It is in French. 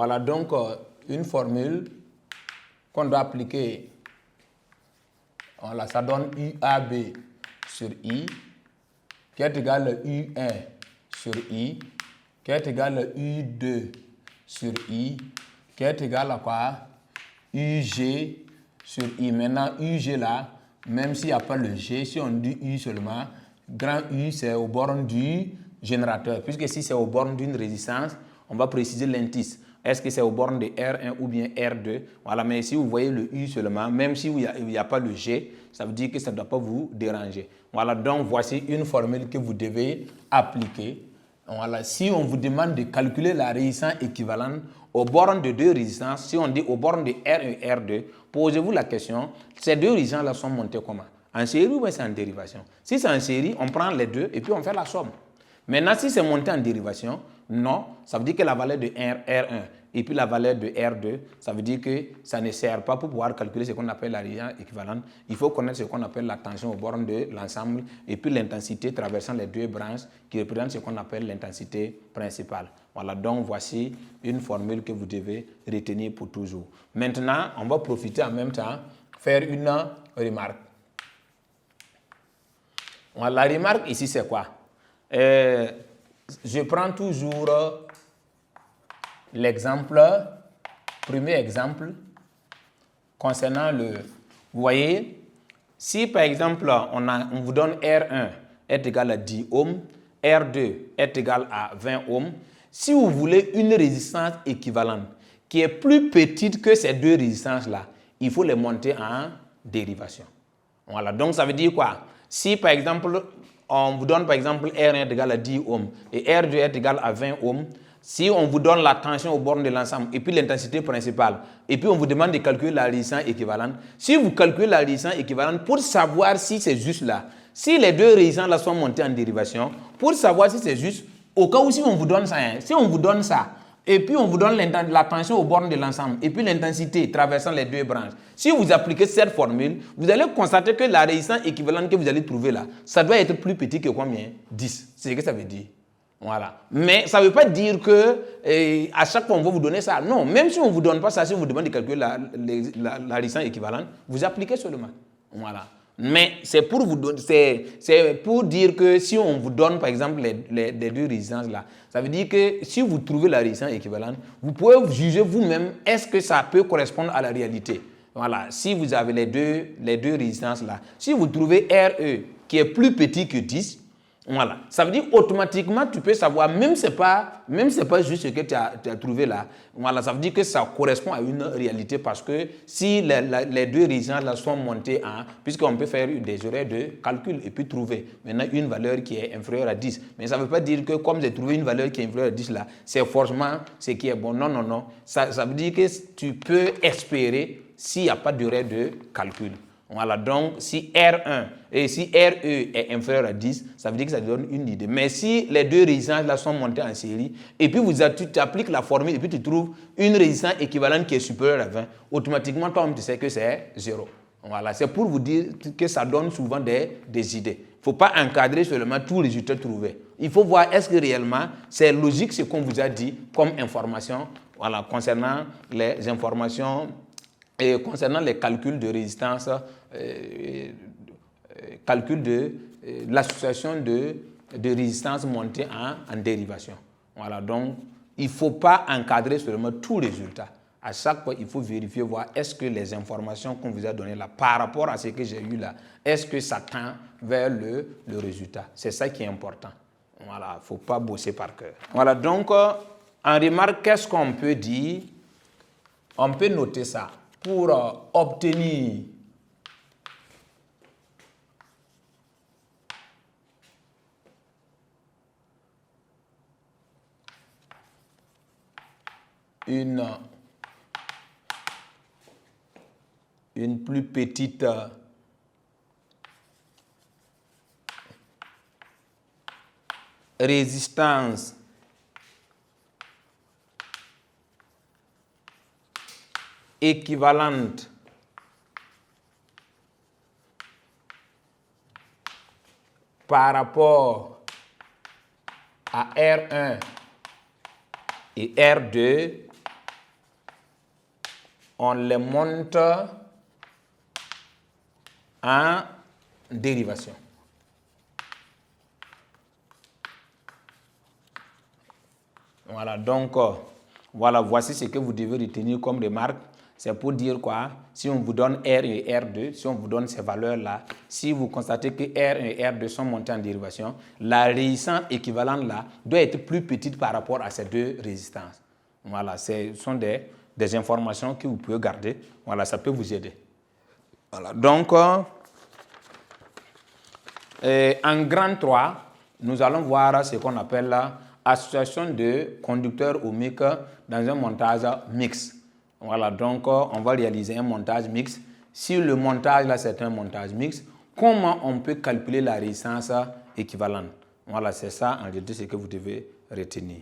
Voilà donc une formule qu'on doit appliquer. Voilà, ça donne UAB sur I qui est égal à U1 sur I qui est égal à U2 sur I qui est égal à quoi? UG sur I. Maintenant, UG là, même s'il n'y a pas le G, si on dit U seulement, grand U c'est aux bornes du générateur. Puisque si c'est aux bornes d'une résistance, on va préciser l'indice. Est-ce que c'est aux bornes de R1 ou bien R2? Voilà, mais si vous voyez le U seulement, même si il n'y a pas le G, ça veut dire que ça ne doit pas vous déranger. Voilà, donc voici une formule que vous devez appliquer. Voilà, si on vous demande de calculer la résistance équivalente aux bornes de deux résistances, si on dit aux bornes de R1 et R2, posez-vous la question, ces deux résistances-là sont montées comment? En série ou c'est en dérivation? Si c'est en série, on prend les deux et puis on fait la somme. Maintenant, si c'est monté en dérivation, non, ça veut dire que la valeur de R1 et puis la valeur de R2, ça veut dire que ça ne sert pas pour pouvoir calculer ce qu'on appelle la résistance équivalente. Il faut connaître ce qu'on appelle la tension aux bornes de l'ensemble et puis l'intensité traversant les deux branches qui représente ce qu'on appelle l'intensité principale. Voilà, donc voici une formule que vous devez retenir pour toujours. Maintenant, on va profiter en même temps, faire une remarque. Voilà, la remarque ici, c'est quoi? Je prends toujours l'exemple, premier exemple, concernant le... Vous voyez, si par exemple, on vous donne R1 est égal à 10 ohms, R2 est égal à 20 ohms, si vous voulez une résistance équivalente qui est plus petite que ces deux résistances-là, il faut les monter en dérivation. Voilà, donc ça veut dire quoi? Si par exemple, on vous donne par exemple R1 est égal à 10 ohms et R2 est égal à 20 ohms, si on vous donne la tension aux bornes de l'ensemble et puis l'intensité principale, et puis on vous demande de calculer la résistance équivalente, si vous calculez la résistance équivalente pour savoir si c'est juste là, si les deux résistances là sont montées en dérivation, pour savoir si c'est juste, au cas où si on vous donne ça, si on vous donne ça, et puis on vous donne la tension aux bornes de l'ensemble, et puis l'intensité traversant les deux branches. Si vous appliquez cette formule, vous allez constater que la résistance équivalente que vous allez trouver là, ça doit être plus petit que combien? 10. C'est ce que ça veut dire. Voilà. Mais ça ne veut pas dire que à chaque fois on va vous donner ça. Non, même si on ne vous donne pas ça, si on vous demande de calculer la résistance équivalente, vous appliquez seulement. Voilà. Mais c'est pour vous donner, c'est pour dire que si on vous donne par exemple les deux résistances là, ça veut dire que si vous trouvez la résistance équivalente, vous pouvez juger vous-même est-ce que ça peut correspondre à la réalité. Voilà. Si vous avez les deux résistances là, si vous trouvez RE qui est plus petit que 10, voilà. Ça veut dire automatiquement tu peux savoir, même c'est pas juste ce que tu as trouvé là. Voilà, ça veut dire que ça correspond à une réalité parce que si les deux résistances là sont montées en, puisqu'on peut faire des horaires de calcul et puis trouver maintenant une valeur qui est inférieure à 10. Mais ça ne veut pas dire que comme j'ai trouvé une valeur qui est inférieure à 10 là, c'est forcément ce qui est bon. Non, non, non. Ça veut dire que tu peux espérer s'il n'y a pas d'horaire de calcul. Voilà, donc si R1 et si RE est inférieur à 10, ça veut dire que ça donne une idée. Mais si les deux résistances là sont montées en série, et puis tu appliques la formule et puis tu trouves une résistance équivalente qui est supérieure à 20, automatiquement toi-même tu sais que c'est 0. Voilà, c'est pour vous dire que ça donne souvent des idées. Il ne faut pas encadrer seulement tous les résultats trouvés. Il faut voir est-ce que réellement c'est logique ce qu'on vous a dit comme information, voilà, concernant les informations et concernant les calculs de résistance, calcul de l'association de résistance montée en dérivation. Voilà, donc il ne faut pas encadrer seulement tout résultat. À chaque fois, il faut vérifier, voir est-ce que les informations qu'on vous a données là, par rapport à ce que j'ai eu là, est-ce que ça tend vers le résultat. C'est ça qui est important. Voilà, il ne faut pas bosser par cœur. Voilà, donc en remarque, qu'est-ce qu'on peut dire? On peut noter ça. Pour obtenir une plus petite résistance équivalente par rapport à R1 et R2, on les monte en dérivation. Voilà, donc, voilà, voici ce que vous devez retenir comme remarque. C'est pour dire quoi? Si on vous donne R1 et R2, si on vous donne ces valeurs-là, si vous constatez que R1 et R2 sont montés en dérivation, la résistance équivalente là doit être plus petite par rapport à ces deux résistances. Voilà, ce sont des informations que vous pouvez garder. Voilà, ça peut vous aider. Voilà, donc, en grand 3, nous allons voir ce qu'on appelle l'association de conducteurs ohmiques dans un montage mixte. Voilà, donc on va réaliser un montage mixte. Si le montage là c'est un montage mixte, comment on peut calculer la résistance équivalente? Voilà, c'est ça en réalité ce que vous devez retenir.